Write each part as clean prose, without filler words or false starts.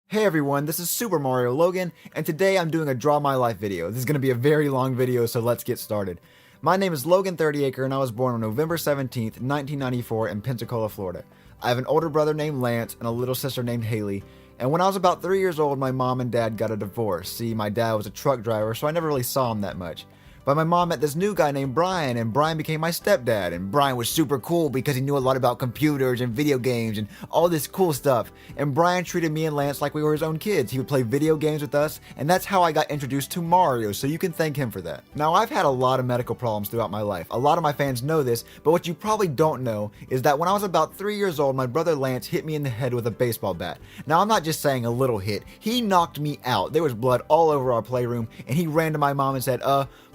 Hey everyone, this is SuperMarioLogan, and today I'm doing a Draw My Life video. This is going to be a very long video, so let's get started. My name is Logan 30acre, and I was born on November 17th, 1994 in Pensacola, Florida. I have an older brother named Lance and a little sister named Haley, and when I was about 3 years old, my mom and dad got a divorce. See, my dad was a truck driver, so I never really saw him that much. But my mom met this new guy named Brian, and Brian became my stepdad. And Brian was super cool because he knew a lot about computers and video games and all this cool stuff. And Brian treated me and Lance like we were his own kids. He would play video games with us, and that's how I got introduced to Mario, so you can thank him for that. Now, I've had a lot of medical problems throughout my life. A lot of my fans know this, but what you probably don't know is that when I was about 3 years old, my brother Lance hit me in the head with a baseball bat. Now, I'm not just saying a little hit. He knocked me out. There was blood all over our playroom, and he ran to my mom and said,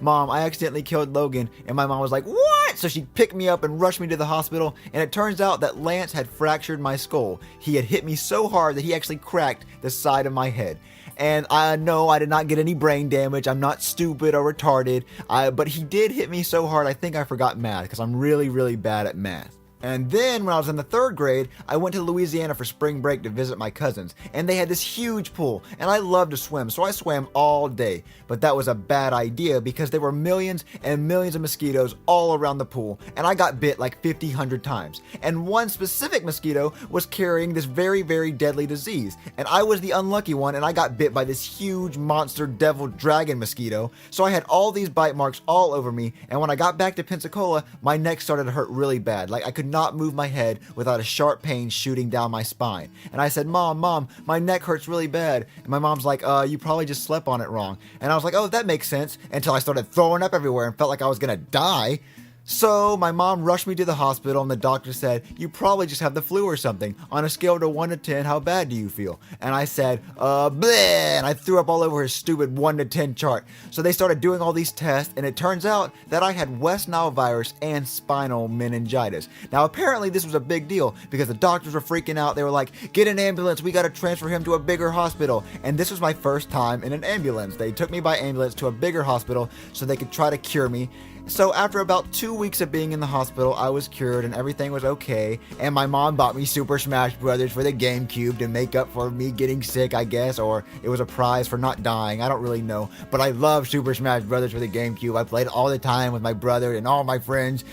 Mom, I accidentally killed Logan. And my mom was like, what? So she picked me up and rushed me to the hospital, and it turns out that Lance had fractured my skull. He had hit me so hard that he actually cracked the side of my head. And I know I did not get any brain damage. I'm not stupid or retarded, but he did hit me so hard I think I forgot math because I'm really bad at math. And then when I was in the 3rd grade, I went to Louisiana for spring break to visit my cousins, and they had this huge pool, and I love to swim, so I swam all day. But that was a bad idea because there were millions and millions of mosquitoes all around the pool, and I got bit like 100 times. And one specific mosquito was carrying this very deadly disease, and I was the unlucky one, and I got bit by this huge monster devil dragon mosquito. So I had all these bite marks all over me, and when I got back to Pensacola, my neck started to hurt really bad. Like I could not move my head without a sharp pain shooting down my spine. And I said, Mom, my neck hurts really bad. And my mom's like, you probably just slept on it wrong. And I was like, oh, that makes sense, until I started throwing up everywhere and felt like I was gonna die. So my mom rushed me to the hospital, and the doctor said, you probably just have the flu or something. On a scale of 1 to 10, how bad do you feel? And I said, bleh, and I threw up all over his stupid 1 to 10 chart. So they started doing all these tests, and it turns out that I had West Nile virus and spinal meningitis. Now apparently this was a big deal because the doctors were freaking out. They were like, get an ambulance, we gotta transfer him to a bigger hospital. And this was my first time in an ambulance. They took me by ambulance to a bigger hospital so they could try to cure me. So after about 2 weeks of being in the hospital, I was cured and everything was okay. And my mom bought me Super Smash Brothers for the GameCube to make up for me getting sick, I guess, or it was a prize for not dying. I don't really know. But I love Super Smash Brothers for the GameCube. I played all the time with my brother and all my friends.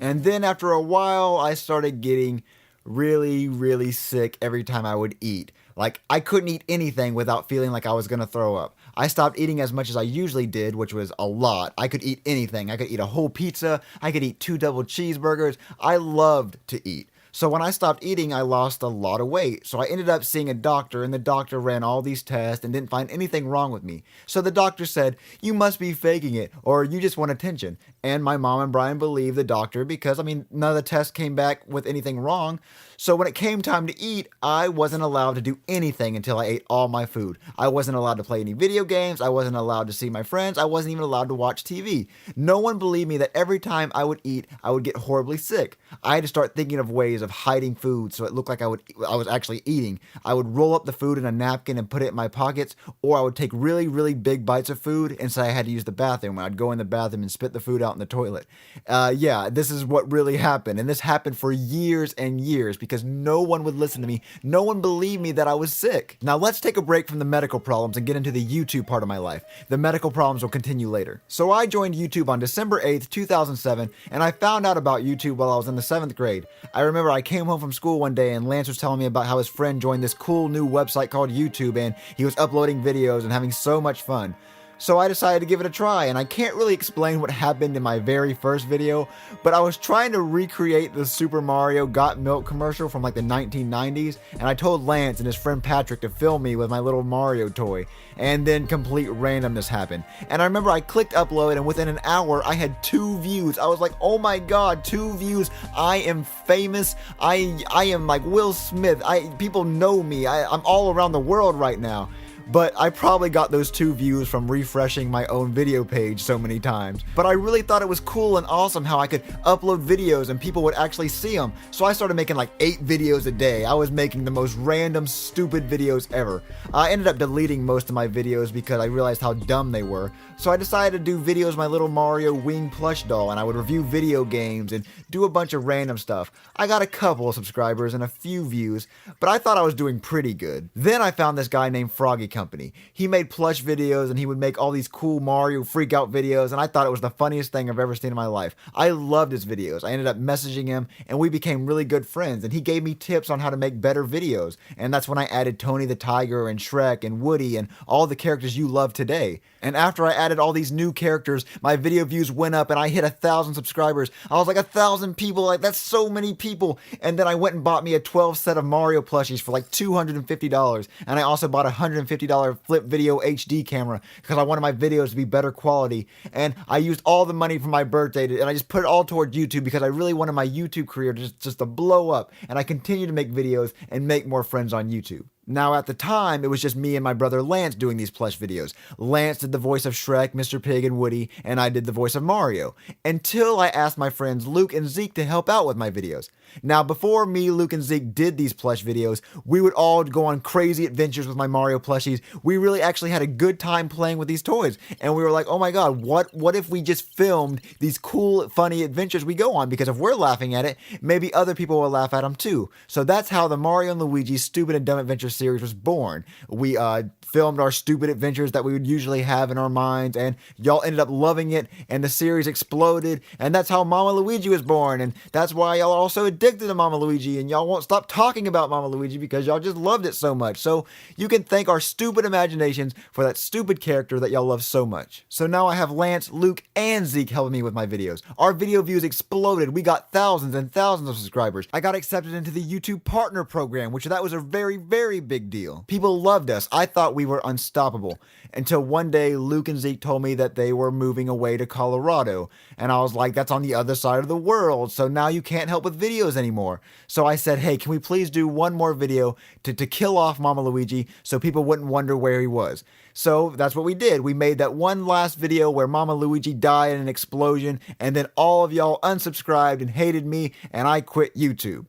And then after a while, I started getting really sick every time I would eat. Like, I couldn't eat anything without feeling like I was gonna throw up. I stopped eating as much as I usually did, which was a lot. I could eat anything. I could eat a whole pizza. I could eat 2 double cheeseburgers. I loved to eat. So when I stopped eating, I lost a lot of weight. So I ended up seeing a doctor, and the doctor ran all these tests and didn't find anything wrong with me. So the doctor said, you must be faking it, or you just want attention. And my mom and Brian believed the doctor because, none of the tests came back with anything wrong. So when it came time to eat, I wasn't allowed to do anything until I ate all my food. I wasn't allowed to play any video games. I wasn't allowed to see my friends. I wasn't even allowed to watch TV. No one believed me that every time I would eat, I would get horribly sick. I had to start thinking of ways of hiding food so it looked like I was actually eating. I would roll up the food in a napkin and put it in my pockets, or I would take really big bites of food and say I had to use the bathroom. I'd go in the bathroom and spit the food out in the toilet. Yeah, this is what really happened. And this happened for years and years because no one would listen to me. No one believed me that I was sick. Now let's take a break from the medical problems and get into the YouTube part of my life. The medical problems will continue later. So I joined YouTube on December 8th, 2007, and I found out about YouTube while I was in the 7th grade. I remember I came home from school one day and Lance was telling me about how his friend joined this cool new website called YouTube, and he was uploading videos and having so much fun. So I decided to give it a try, and I can't really explain what happened in my very first video, but I was trying to recreate the Super Mario Got Milk commercial from like the 1990s, and I told Lance and his friend Patrick to film me with my little Mario toy, and then complete randomness happened. And I remember I clicked upload, and within an hour I had 2 views. I was like, oh my god, 2 views. I am famous. I am like Will Smith. People know me. I'm all around the world right now. but I probably got those 2 views from refreshing my own video page so many times. But I really thought it was cool and awesome how I could upload videos and people would actually see them. So I started making like 8 videos a day. I was making the most random, stupid videos ever. I ended up deleting most of my videos because I realized how dumb they were. So I decided to do videos with my little Mario wing plush doll, and I would review video games and do a bunch of random stuff. I got a couple of subscribers and a few views, but I thought I was doing pretty good. Then I found this guy named Froggy Company. He made plush videos and he would make all these cool Mario freak out videos, and I thought it was the funniest thing I've ever seen in my life. I loved his videos. I ended up messaging him and we became really good friends, and he gave me tips on how to make better videos, and that's when I added Tony the Tiger and Shrek and Woody and all the characters you love today. And after I added all these new characters, my video views went up and I hit 1,000 subscribers. I was like, 1,000 people, like that's so many people. And then I went and bought me a 12 set of Mario plushies for like $250. And I also bought a $150 flip video HD camera because I wanted my videos to be better quality. And I used all the money from my birthday and I just put it all toward YouTube because I really wanted my YouTube career just to blow up. And I continue to make videos and make more friends on YouTube. Now, at the time, it was just me and my brother Lance doing these plush videos. Lance did the voice of Shrek, Mr. Pig, and Woody, and I did the voice of Mario, until I asked my friends Luke and Zeke to help out with my videos. Now, before me, Luke, and Zeke did these plush videos, we would all go on crazy adventures with my Mario plushies. We really actually had a good time playing with these toys, and we were like, oh my god, what if we just filmed these cool, funny adventures we go on? Because if we're laughing at it, maybe other people will laugh at them too. So that's how the Mario and Luigi Stupid and Dumb Adventures series was born. We filmed our stupid adventures that we would usually have in our minds, and y'all ended up loving it, and the series exploded, and that's how Mama Luigi was born, and that's why y'all are all so addicted to Mama Luigi, and y'all won't stop talking about Mama Luigi because y'all just loved it so much. So you can thank our stupid imaginations for that stupid character that y'all love so much. So now I have Lance, Luke, and Zeke helping me with my videos. Our video views exploded. We got thousands and thousands of subscribers. I got accepted into the YouTube Partner Program, which that was a very, very big deal. People loved us. I thought we were unstoppable. Until one day, Luke and Zeke told me that they were moving away to Colorado. And I was like, that's on the other side of the world, so now you can't help with videos anymore. So I said, hey, can we please do one more video to kill off Mama Luigi so people wouldn't wonder where he was? So that's what we did. We made that one last video where Mama Luigi died in an explosion, and then all of y'all unsubscribed and hated me, and I quit YouTube.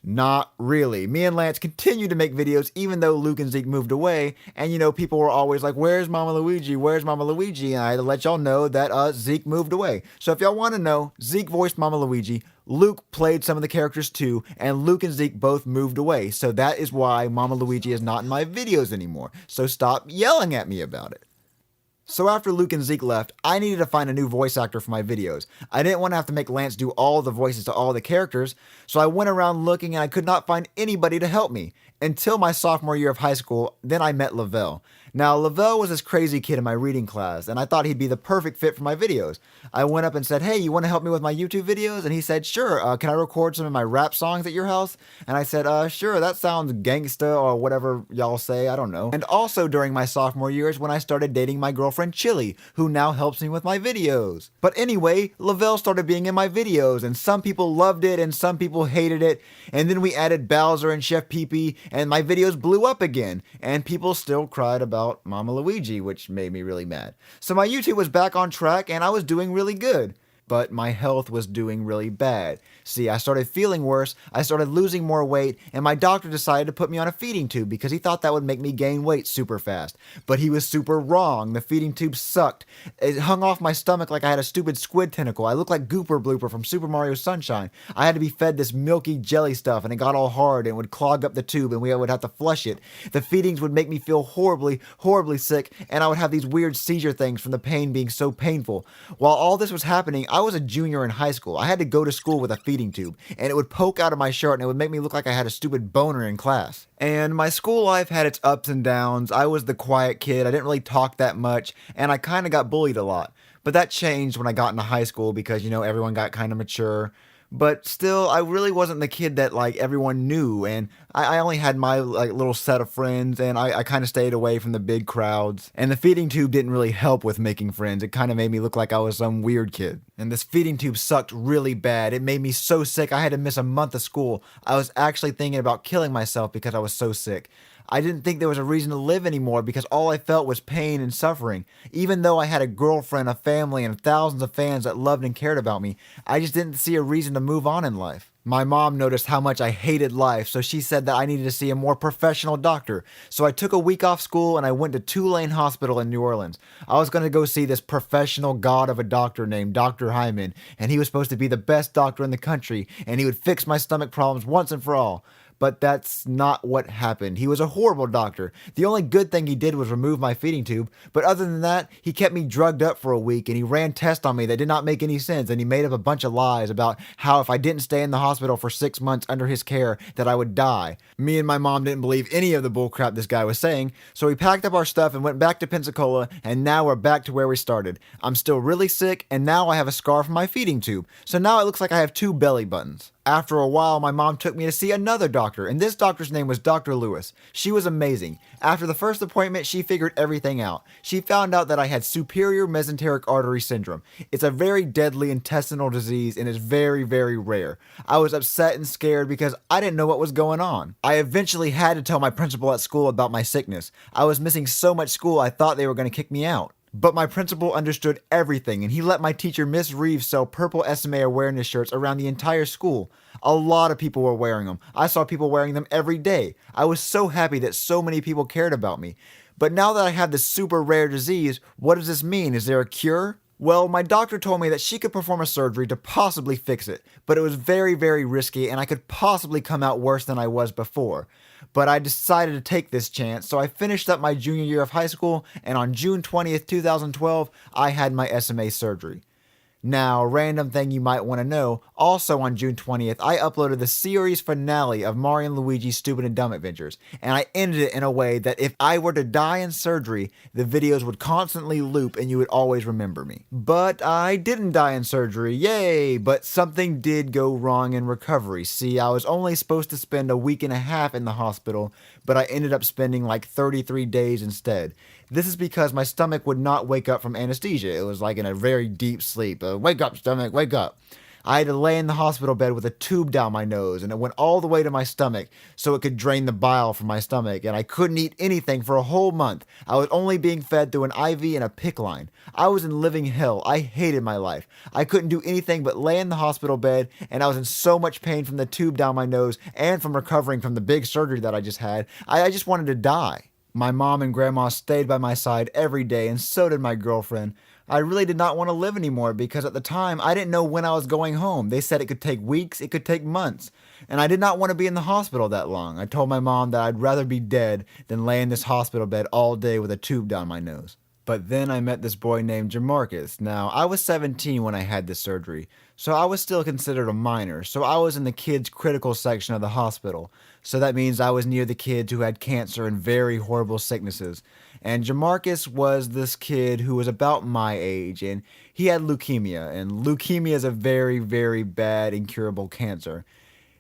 Not really. Me and Lance continued to make videos even though Luke and Zeke moved away, and people were always like, where's Mama Luigi? Where's Mama Luigi? And I had to let y'all know that Zeke moved away. So if y'all want to know, Zeke voiced Mama Luigi, Luke played some of the characters too, and Luke and Zeke both moved away. So that is why Mama Luigi is not in my videos anymore. So stop yelling at me about it. So after Luke and Zeke left, I needed to find a new voice actor for my videos. I didn't want to have to make Lance do all the voices to all the characters, so I went around looking and I could not find anybody to help me. Until my sophomore year of high school, then I met Lavelle. Now, Lavelle was this crazy kid in my reading class, and I thought he'd be the perfect fit for my videos. I went up and said, hey, you want to help me with my YouTube videos? And he said, sure, can I record some of my rap songs at your house? And I said, sure, that sounds gangsta or whatever y'all say, I don't know. And also during my sophomore years when I started dating my girlfriend Chili, who now helps me with my videos. But anyway, Lavelle started being in my videos, and some people loved it and some people hated it. And then we added Bowser and Chef Pee Pee, and my videos blew up again, and people still cried about Mama Luigi, which made me really mad. So my YouTube was back on track and I was doing really good. But my health was doing really bad. See, I started feeling worse, I started losing more weight, and my doctor decided to put me on a feeding tube because he thought that would make me gain weight super fast. But he was super wrong. The feeding tube sucked. It hung off my stomach like I had a stupid squid tentacle. I looked like Gooper Blooper from Super Mario Sunshine. I had to be fed this milky jelly stuff, and it got all hard and would clog up the tube, and we would have to flush it. The feedings would make me feel horribly, horribly sick, and I would have these weird seizure things from the pain being so painful. While all this was happening, I was a junior in high school. I had to go to school with a feeding tube, and it would poke out of my shirt and it would make me look like I had a stupid boner in class. And my school life had its ups and downs. I was the quiet kid. I didn't really talk that much, and I kind of got bullied a lot. But that changed when I got into high school because, everyone got kind of mature. But still, I really wasn't the kid that everyone knew, and I only had my little set of friends, and I kind of stayed away from the big crowds. And the feeding tube didn't really help with making friends. It kind of made me look like I was some weird kid. And this feeding tube sucked really bad. It made me so sick I had to miss a month of school. I was actually thinking about killing myself because I was so sick. I didn't think there was a reason to live anymore because all I felt was pain and suffering. Even though I had a girlfriend, a family, and thousands of fans that loved and cared about me, I just didn't see a reason to move on in life. My mom noticed how much I hated life, so she said that I needed to see a more professional doctor. So I took a week off school and I went to Tulane Hospital in New Orleans. I was going to go see this professional god of a doctor named Dr. Hyman, and he was supposed to be the best doctor in the country, and he would fix my stomach problems once and for all. But that's not what happened. He was a horrible doctor. The only good thing he did was remove my feeding tube, but other than that, he kept me drugged up for a week and he ran tests on me that did not make any sense, and he made up a bunch of lies about how if I didn't stay in the hospital for 6 months under his care that I would die. Me and my mom didn't believe any of the bullcrap this guy was saying, so we packed up our stuff and went back to Pensacola, and now we're back to where we started. I'm still really sick, and now I have a scar from my feeding tube, so now it looks like I have 2 belly buttons. After a while, my mom took me to see another doctor, and this doctor's name was Dr. Lewis. She was amazing. After the first appointment, she figured everything out. She found out that I had superior mesenteric artery syndrome. It's a very deadly intestinal disease and is very, very rare. I was upset and scared because I didn't know what was going on. I eventually had to tell my principal at school about my sickness. I was missing so much school I thought they were going to kick me out. But my principal understood everything, and he let my teacher, Miss Reeves, sell purple SMA awareness shirts around the entire school. A lot of people were wearing them. I saw people wearing them every day. I was so happy that so many people cared about me. But now that I have this super rare disease, what does this mean? Is there a cure? Well, my doctor told me that she could perform a surgery to possibly fix it, but it was very, very risky and I could possibly come out worse than I was before. But I decided to take this chance, so I finished up my junior year of high school, and on June 20th, 2012, I had my SMA surgery. Now, random thing you might want to know, also on June 20th, I uploaded the series finale of Mario and Luigi's Stupid and Dumb Adventures, and I ended it in a way that if I were to die in surgery, the videos would constantly loop and you would always remember me. But I didn't die in surgery, yay! But something did go wrong in recovery. See, I was only supposed to spend a week and a half in the hospital, but I ended up spending like 33 days instead. This is because my stomach would not wake up from anesthesia. It was like in a very deep sleep. Wake up, stomach, wake up. I had to lay in the hospital bed with a tube down my nose, and it went all the way to my stomach so it could drain the bile from my stomach, and I couldn't eat anything for a whole month. I was only being fed through an IV and a PICC line. I was in living hell. I hated my life. I couldn't do anything but lay in the hospital bed, and I was in so much pain from the tube down my nose and from recovering from the big surgery that I just had. I just wanted to die. My mom and grandma stayed by my side every day, and so did my girlfriend. I really did not want to live anymore because at the time I didn't know when I was going home. They said it could take weeks, it could take months, and I did not want to be in the hospital that long. I told my mom that I'd rather be dead than lay in this hospital bed all day with a tube down my nose. But then I met this boy named Jamarcus. Now, I was 17 when I had this surgery, so I was still considered a minor, so I was in the kids' critical section of the hospital. So that means I was near the kids who had cancer and very horrible sicknesses. And Jamarcus was this kid who was about my age, and he had leukemia, and leukemia is a very, very bad, incurable cancer.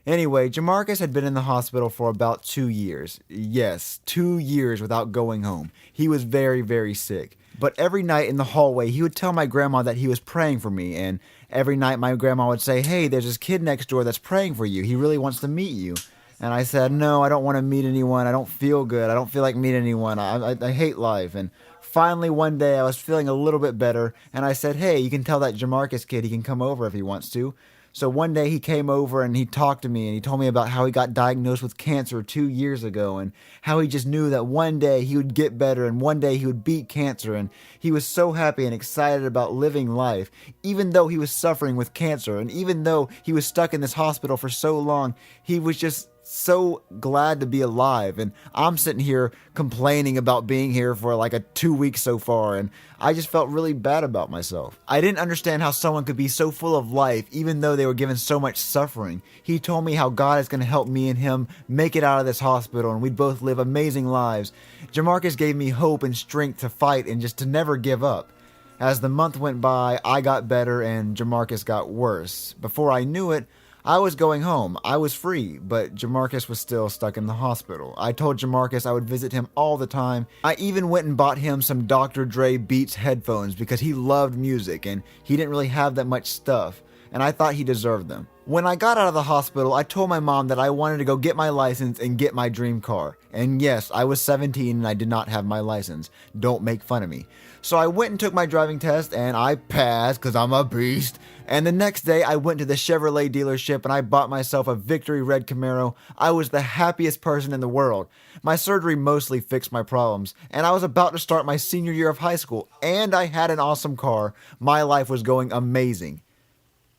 Anyway, Jamarcus had been in the hospital for about 2 years. Yes, 2 years without going home. He was very, very sick. But every night in the hallway, he would tell my grandma that he was praying for me, and every night my grandma would say, "Hey, there's this kid next door that's praying for you. He really wants to meet you." And I said, "No, I don't want to meet anyone. I don't feel good. I don't feel like meeting anyone. I hate life." And finally one day I was feeling a little bit better, and I said, "Hey, you can tell that Jamarcus kid he can come over if he wants to." So one day he came over and he talked to me and he told me about how he got diagnosed with cancer 2 years ago and how he just knew that one day he would get better and one day he would beat cancer, and he was so happy and excited about living life even though he was suffering with cancer, and even though he was stuck in this hospital for so long, he was just so glad to be alive. And I'm sitting here complaining about being here for like a 2 weeks so far, and I just felt really bad about myself. I didn't understand how someone could be so full of life even though they were given so much suffering. He told me how God is going to help me and him make it out of this hospital and we'd both live amazing lives. Jamarcus gave me hope and strength to fight and just to never give up. As the month went by, I got better and Jamarcus got worse. Before I knew it, I was going home. I was free, but Jamarcus was still stuck in the hospital. I told Jamarcus I would visit him all the time. I even went and bought him some Dr. Dre Beats headphones because he loved music and he didn't really have that much stuff, and I thought he deserved them. When I got out of the hospital, I told my mom that I wanted to go get my license and get my dream car. And yes, I was 17 and I did not have my license. Don't make fun of me. So I went and took my driving test and I passed because I'm a beast. And the next day I went to the Chevrolet dealership and I bought myself a Victory Red Camaro. I was the happiest person in the world. My surgery mostly fixed my problems, and I was about to start my senior year of high school, and I had an awesome car. My life was going amazing.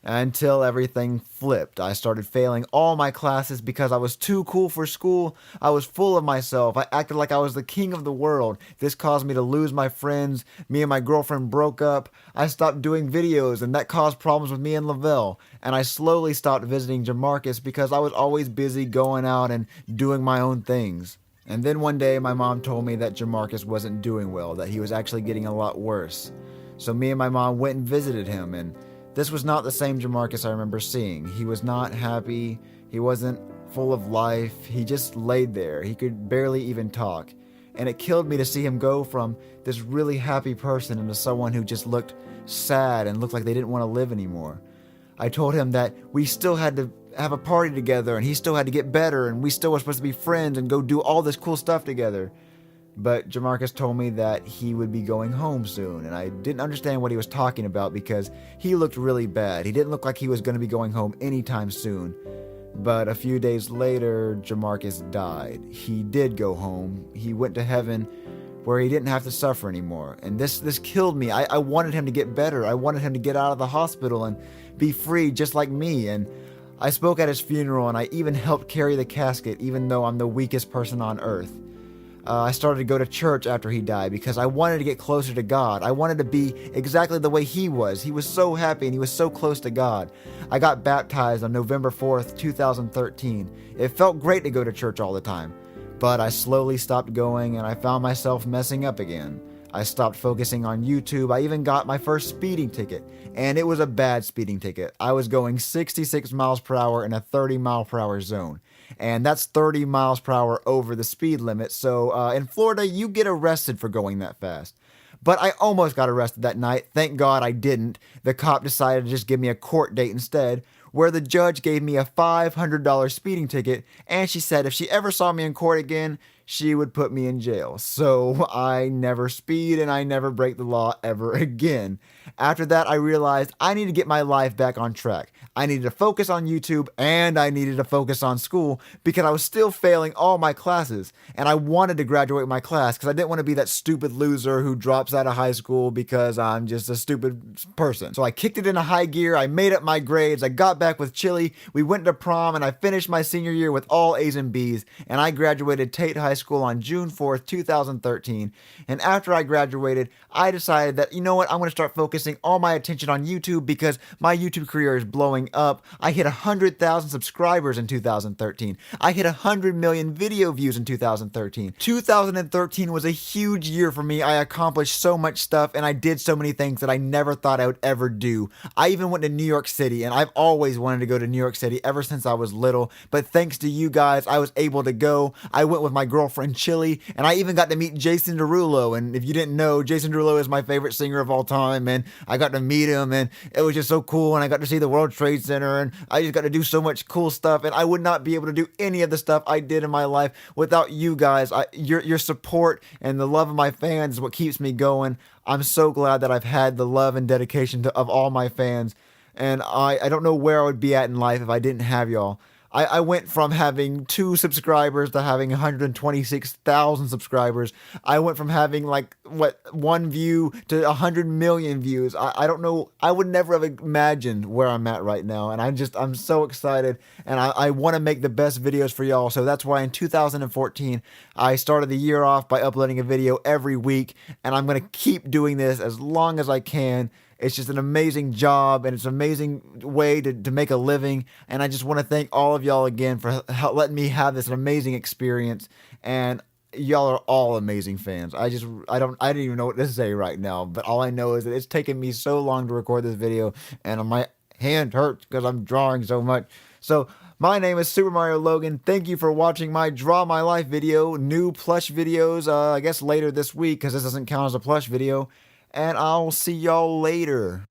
Until everything flipped. I started failing all my classes because I was too cool for school. I was full of myself. I acted like I was the king of the world. This caused me to lose my friends. Me and my girlfriend broke up. I stopped doing videos, and that caused problems with me and Lavelle. And I slowly stopped visiting Jamarcus because I was always busy going out and doing my own things. And then one day my mom told me that Jamarcus wasn't doing well, that he was actually getting a lot worse. So me and my mom went and visited him, and this was not the same Jamarcus I remember seeing. He was not happy. He wasn't full of life. He just laid there. He could barely even talk. And it killed me to see him go from this really happy person into someone who just looked sad and looked like they didn't want to live anymore. I told him that we still had to have a party together and he still had to get better and we still were supposed to be friends and go do all this cool stuff together. But Jamarcus told me that he would be going home soon, and I didn't understand what he was talking about because he looked really bad. He didn't look like he was going to be going home anytime soon. But a few days later, Jamarcus died. He did go home. He went to heaven where he didn't have to suffer anymore. And this killed me. I wanted him to get better. I wanted him to get out of the hospital and be free just like me. And I spoke at his funeral, and I even helped carry the casket, even though I'm the weakest person on earth. I started to go to church after he died because I wanted to get closer to God. I wanted to be exactly the way he was. He was so happy and he was so close to God. I got baptized on November 4th, 2013. It felt great to go to church all the time, but I slowly stopped going and I found myself messing up again. I stopped focusing on YouTube. I even got my first speeding ticket, and it was a bad speeding ticket. I was going 66 miles per hour in a 30 mile per hour zone. And that's 30 miles per hour over the speed limit. So in Florida, you get arrested for going that fast. But I almost got arrested that night. Thank God I didn't. The cop decided to just give me a court date instead, where the judge gave me a $500 speeding ticket, and she said if she ever saw me in court again, she would put me in jail. So I never speed and I never break the law ever again. After that, I realized I need to get my life back on track. I needed to focus on YouTube and I needed to focus on school because I was still failing all my classes. And I wanted to graduate my class because I didn't want to be that stupid loser who drops out of high school because I'm just a stupid person. So I kicked it into high gear. I made up my grades. I got back with Chili. We went to prom and I finished my senior year with all A's and B's. And I graduated Tate High School on June 4th, 2013. And after I graduated, I decided that, you know what, I'm going to start focusing all my attention on YouTube because my YouTube career is blowing up. I hit 100,000 subscribers in 2013. I hit 100 million video views in 2013. 2013 was a huge year for me. I accomplished so much stuff and I did so many things that I never thought I would ever do. I even went to New York City, and I've always wanted to go to New York City ever since I was little. But thanks to you guys, I was able to go. I went with my girlfriend Chili, and I even got to meet Jason Derulo. And if you didn't know, Jason Derulo is my favorite singer of all time, and I got to meet him, and it was just so cool. And I got to see the World Trade Center, and I just got to do so much cool stuff. And I would not be able to do any of the stuff I did in my life without you guys. Your support and the love of my fans is what keeps me going. I'm so glad that I've had the love and dedication of all my fans. And I don't know where I would be at in life if I didn't have y'all. I went from having 2 subscribers to having 126,000 subscribers. I went from having 1 view to 100 million views. I don't know. I would never have imagined where I'm at right now. And I'm so excited. And I want to make the best videos for y'all. So that's why in 2014, I started the year off by uploading a video every week. And I'm going to keep doing this as long as I can. It's just an amazing job, and it's an amazing way to make a living. And I just want to thank all of y'all again for letting me have this amazing experience. And y'all are all amazing fans. I didn't even know what to say right now, but all I know is that it's taken me so long to record this video, and my hand hurts because I'm drawing so much. So my name is SuperMarioLogan. Thank you for watching my Draw My Life video. New plush videos, I guess later this week, because this doesn't count as a plush video. And I'll see y'all later.